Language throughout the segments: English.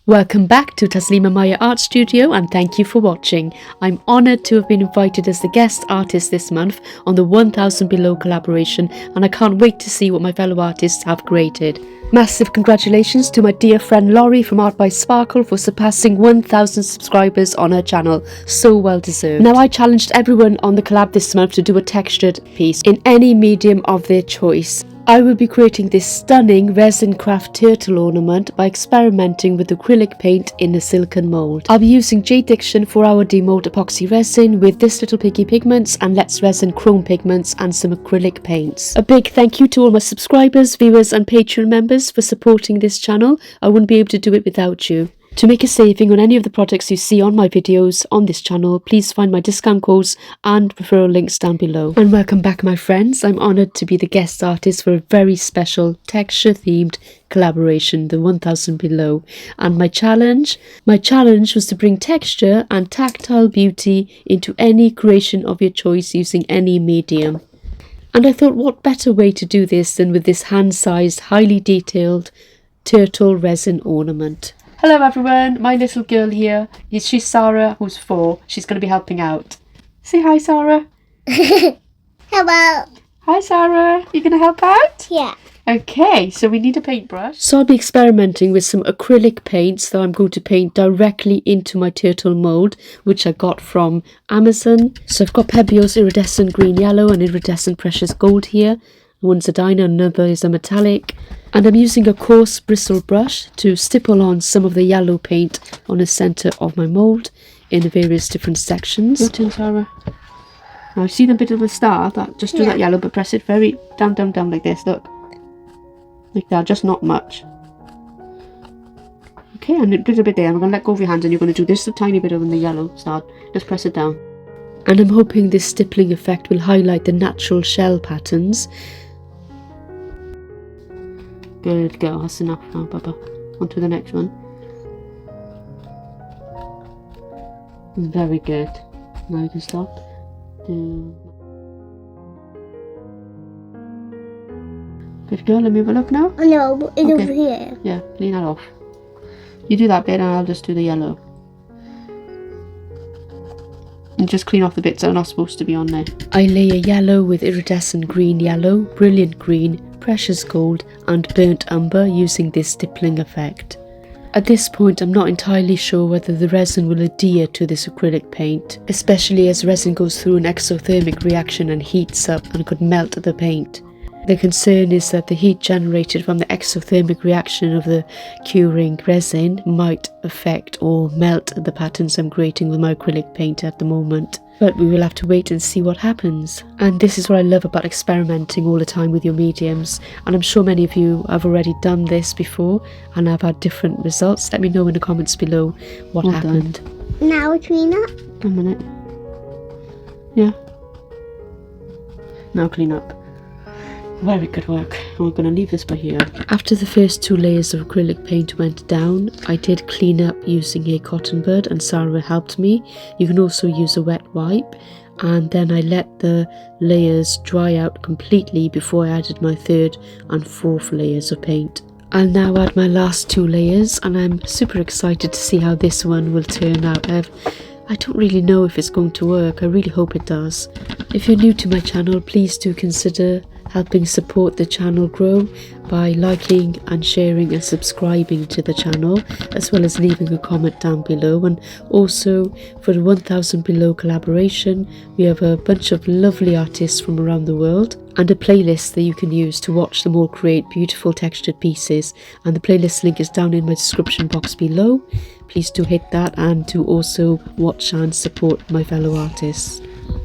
Welcome back to Taslima Maya Art Studio and thank you for watching. I'm honoured to have been invited as the guest artist this month on the 1000 Below collaboration, and I can't wait to see what my fellow artists have created. Massive congratulations to my dear friend Laurie from Art by Sparkle for surpassing 1000 subscribers on her channel. So well deserved. Now, I challenged everyone on the collab this month to do a textured piece in any medium of their choice. I will be creating this stunning resin craft turtle ornament by experimenting with acrylic paint in a silicone mould. I'll be using JDiction 4-hour demold epoxy resin with This Little Piggy Pigments and Let's Resin chrome pigments and some acrylic paints. A big thank you to all my subscribers, viewers and Patreon members for supporting this channel. I wouldn't be able to do it without you. To make a saving on any of the products you see on my videos on this channel, please find my discount codes and referral links down below. And welcome back, my friends. I'm honoured to be the guest artist for a very special texture themed collaboration, the 1000 Below. And my challenge was to bring texture and tactile beauty into any creation of your choice using any medium. And I thought, what better way to do this than with this hand-sized, highly detailed turtle resin ornament. Hello everyone, my little girl here, she's Sarah, who's 4. She's going to be helping out. Say hi, Sarah. Hello. Hi, Sarah. You going to help out? Yeah. Okay, so we need a paintbrush. So I'll be experimenting with some acrylic paints that I'm going to paint directly into my turtle mould, which I got from Amazon. So I've got Pebio's iridescent green yellow and iridescent precious gold here. One's a diner, another is a metallic. And I'm using a coarse bristle brush to stipple on some of the yellow paint on the centre of my mould in the various different sections. Your turn, Sarah. Now see the bit of the star, just do that yellow, but press it very down like this, look. Like that, just not much. Okay, and a little bit there. I'm going to let go of your hands and you're going to do this a tiny bit of the yellow star. Just press it down. And I'm hoping this stippling effect will highlight the natural shell patterns. Good girl, that's enough now, Bubba. On to the next one. Very good. Now you can stop. Good girl, let me have a look now. Oh no, it's over here. Yeah, clean that off. You do that bit and I'll just do the yellow. And just clean off the bits that are not supposed to be on there. I layer yellow with iridescent green yellow, brilliant green, precious gold and burnt umber using this stippling effect. At this point I'm not entirely sure whether the resin will adhere to this acrylic paint, especially as resin goes through an exothermic reaction and heats up and could melt the paint. The concern is that the heat generated from the exothermic reaction of the curing resin might affect or melt the patterns I'm creating with my acrylic paint at the moment. But we will have to wait and see what happens. And this is what I love about experimenting all the time with your mediums. And I'm sure many of you have already done this before and have had different results. Let me know in the comments below what happened. Now clean up. A minute. Yeah. Now clean up. Very good work. We're going to leave this by here. After the first 2 layers of acrylic paint went down, I did clean up using a cotton bud and Sarah helped me. You can also use a wet wipe. And then I let the layers dry out completely before I added my 3rd and 4th layers of paint. I'll now add my last 2 layers and I'm super excited to see how this one will turn out. I don't really know if it's going to work. I really hope it does. If you're new to my channel, please do consider helping support the channel grow by liking and sharing and subscribing to the channel, as well as leaving a comment down below. And also for the 1000 Below collaboration, we have a bunch of lovely artists from around the world and a playlist that you can use to watch them all create beautiful textured pieces, and the playlist link is down in my description box below. Please do hit that and to also watch and support my fellow artists.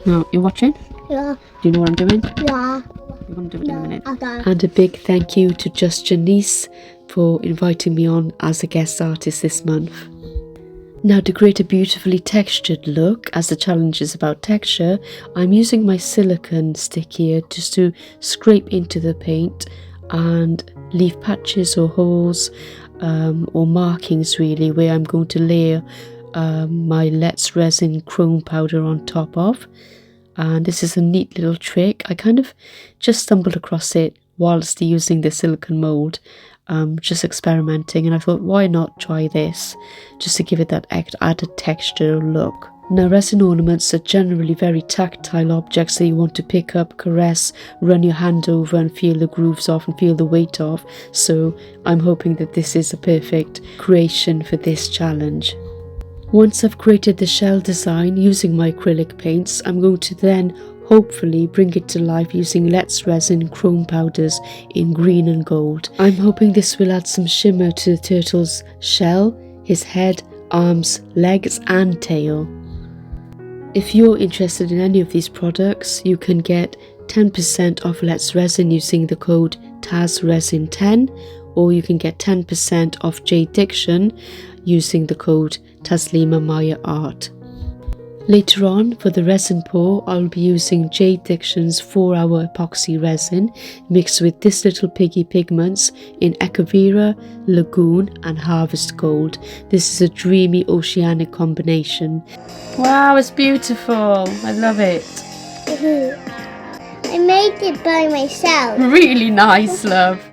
Now, you're watching? Yeah. Do you know what I'm doing? Yeah. We're going to do it in a minute. Okay. And a big thank you to Just Janice for inviting me on as a guest artist this month. Now, to create a beautifully textured look, as the challenge is about texture, I'm using my silicone stick here just to scrape into the paint and leave patches or holes or markings really where I'm going to layer my Let's Resin chrome powder on top of. And this is a neat little trick. I kind of just stumbled across it whilst using the silicone mould. just experimenting, and I thought, why not try this just to give it that added texture look. Now, resin ornaments are generally very tactile objects that you want to pick up, caress, run your hand over and feel the grooves off and feel the weight off. So I'm hoping that this is a perfect creation for this challenge. Once I've created the shell design using my acrylic paints, I'm going to then hopefully bring it to life using Let's Resin chrome powders in green and gold. I'm hoping this will add some shimmer to the turtle's shell, his head, arms, legs and tail. If you're interested in any of these products, you can get 10% off Let's Resin using the code TASRESIN10, or you can get 10% off JDiction using the code TaslimaMayaArt. Later on, for the resin pour, I will be using JDiction's 4-hour epoxy resin mixed with This Little Piggy Pigments in Echeveria, Lagoon and Harvest Gold. This is a dreamy oceanic combination. Wow, it's beautiful. I love it. I made it by myself. Really nice, love.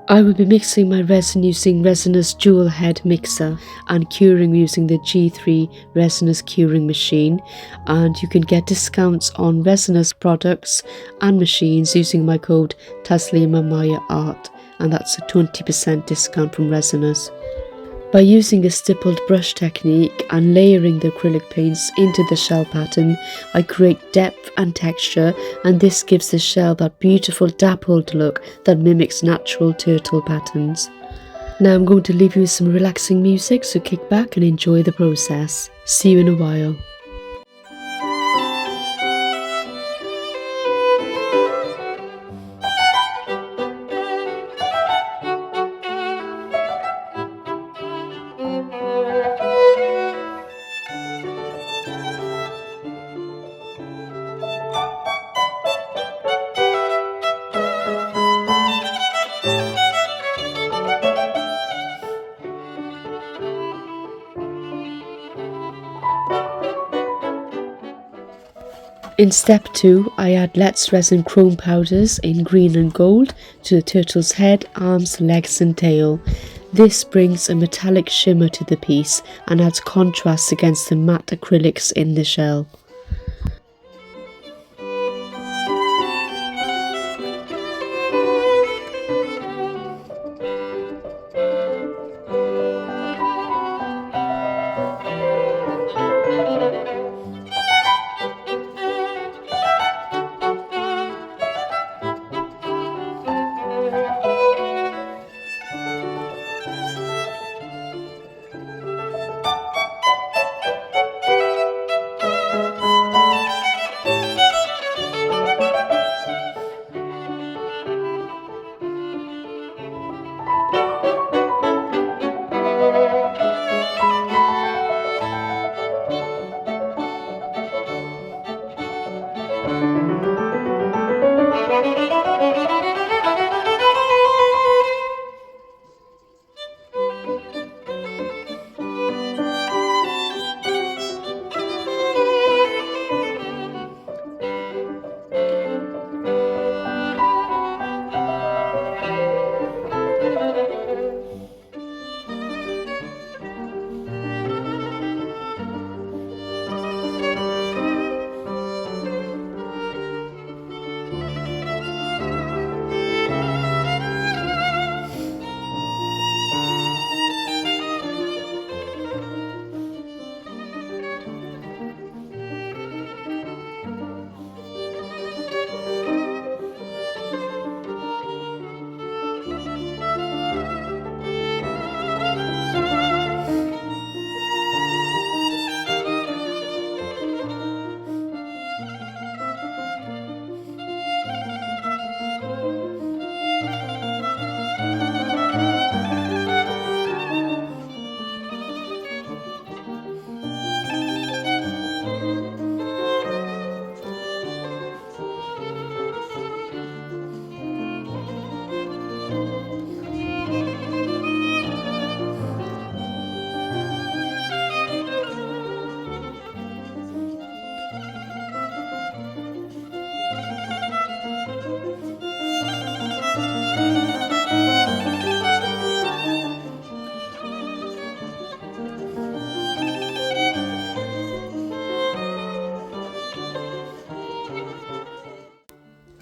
I will be mixing my resin using Resiners dual head mixer and curing using the G3 Resiners Curing Machine, and you can get discounts on Resiners products and machines using my code TaslimaMayaArt, and that's a 20% discount from Resiners. By using a stippled brush technique and layering the acrylic paints into the shell pattern, I create depth and texture, and this gives the shell that beautiful dappled look that mimics natural turtle patterns. Now I'm going to leave you with some relaxing music, so kick back and enjoy the process. See you in a while. In step 2, I add Let's Resin chrome powders in green and gold to the turtle's head, arms, legs and tail. This brings a metallic shimmer to the piece and adds contrast against the matte acrylics in the shell.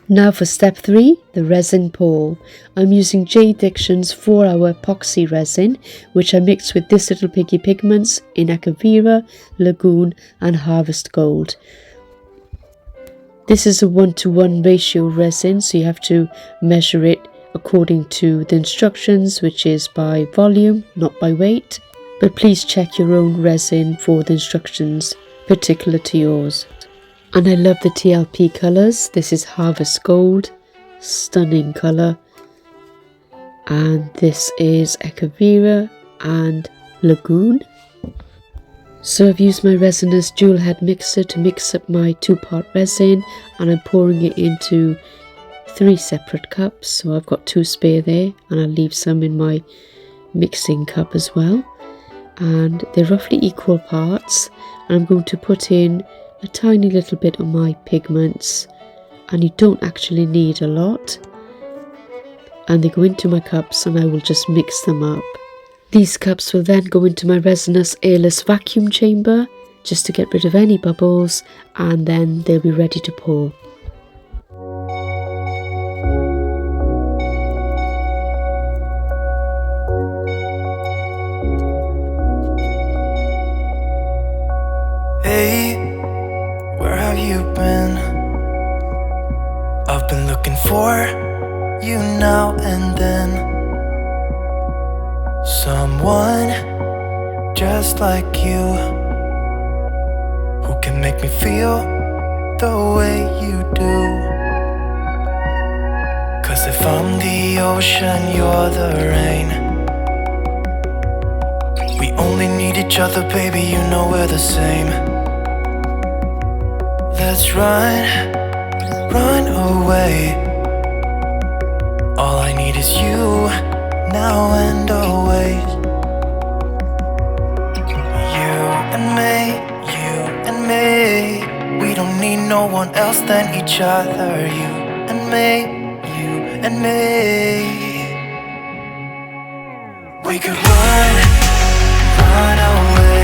Now for step 3, the resin pour. I'm using JDiction's 4-hour epoxy resin, which I mixed with This Little Piggy Pigments in Echeveria, Lagoon and Harvest Gold. This is a 1:1 ratio resin, so you have to measure it according to the instructions, which is by volume, not by weight. But please check your own resin for the instructions particular to yours. And I love the TLP colours. This is Harvest Gold, stunning colour. And this is Echeveria and Lagoon. So I've used my Resiners dual head mixer to mix up my 2-part resin, and I'm pouring it into 3 separate cups. So I've got 2 spare there, and I'll leave some in my mixing cup as well. And they're roughly equal parts, and I'm going to put in a tiny little bit of my pigments, and you don't actually need a lot, and they go into my cups and I will just mix them up. These cups will then go into my Resiners airless vacuum chamber just to get rid of any bubbles, and then they'll be ready to pour. Hey, where have you been? I've been looking for you now and then. Someone just like you, who can make me feel the way you do. 'Cause if I'm the ocean, you're the rain. We only need each other, baby, you know we're the same. Let's run away. All I need is you, now and always. You and me. We don't need no one else than each other. You and me. We could run away.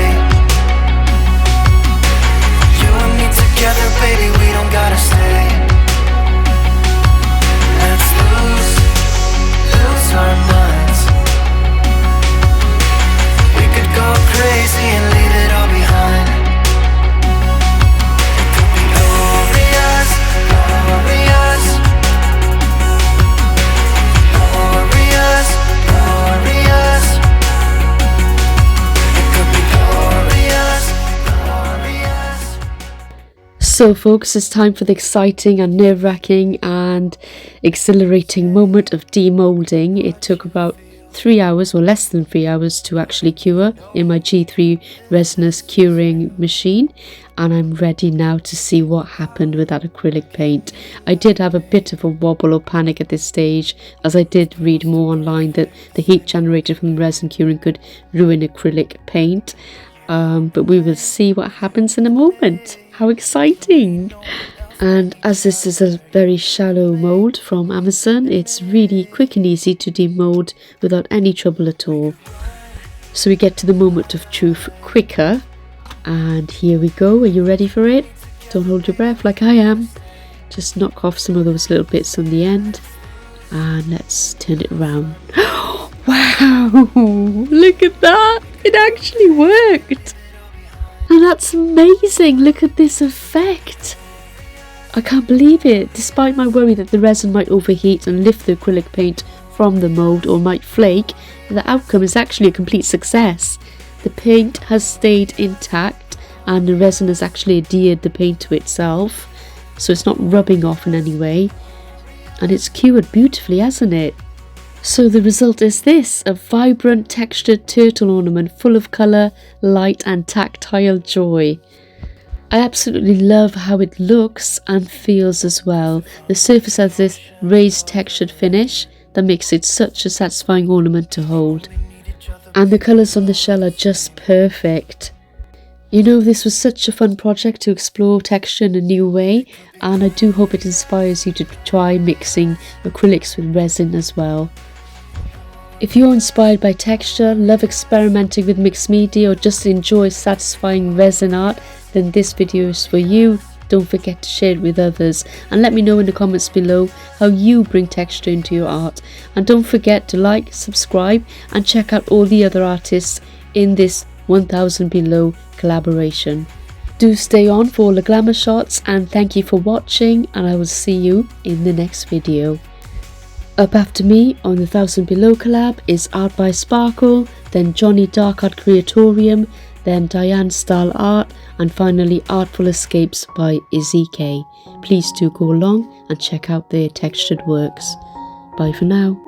You and me together, baby, we don't gotta stay. Let's lose our minds. We could go crazy and leave it all behind. It could be glorious, glorious, glorious, glorious. It could be glorious, glorious. So folks, it's time for the exciting and nerve-wracking and exhilarating moment of demolding. It took about 3 hours, or less than 3 hours, to actually cure in my G3 Resiners Curing Machine, and I'm ready now to see what happened with that acrylic paint. I did have a bit of a wobble or panic at this stage, as I did read more online that the heat generated from the resin curing could ruin acrylic paint. But we will see what happens in a moment. How exciting! And as this is a very shallow mould from Amazon, it's really quick and easy to demold without any trouble at all. So we get to the moment of truth quicker, and here we go. Are you ready for it? Don't hold your breath like I am. Just knock off some of those little bits on the end, and let's turn it around. Wow! Look at that! It actually worked! And that's amazing! Look at this effect! I can't believe it! Despite my worry that the resin might overheat and lift the acrylic paint from the mould or might flake, the outcome is actually a complete success. The paint has stayed intact and the resin has actually adhered the paint to itself, so it's not rubbing off in any way. And it's cured beautifully, hasn't it? So the result is this, a vibrant textured turtle ornament full of colour, light and tactile joy. I absolutely love how it looks and feels as well. The surface has this raised textured finish that makes it such a satisfying ornament to hold. And the colours on the shell are just perfect. You know, this was such a fun project to explore texture in a new way, and I do hope it inspires you to try mixing acrylics with resin as well. If you're inspired by texture, love experimenting with mixed media, or just enjoy satisfying resin art, then this video is for you. don't forget to share it with others, and let me know in the comments below how you bring texture into your art. And don't forget to like, subscribe, and check out all the other artists in this 1000 Below collaboration. Do stay on for all the glamour shots, and thank you for watching, and I will see you in the next video. Up after me on the 1000 Below collab is Art by Sparkle, then Johnny Dark Art Creatorium, then Diane Style Art, and finally Artful Escapes by Izzy K. Please do go along and check out their textured works. Bye for now.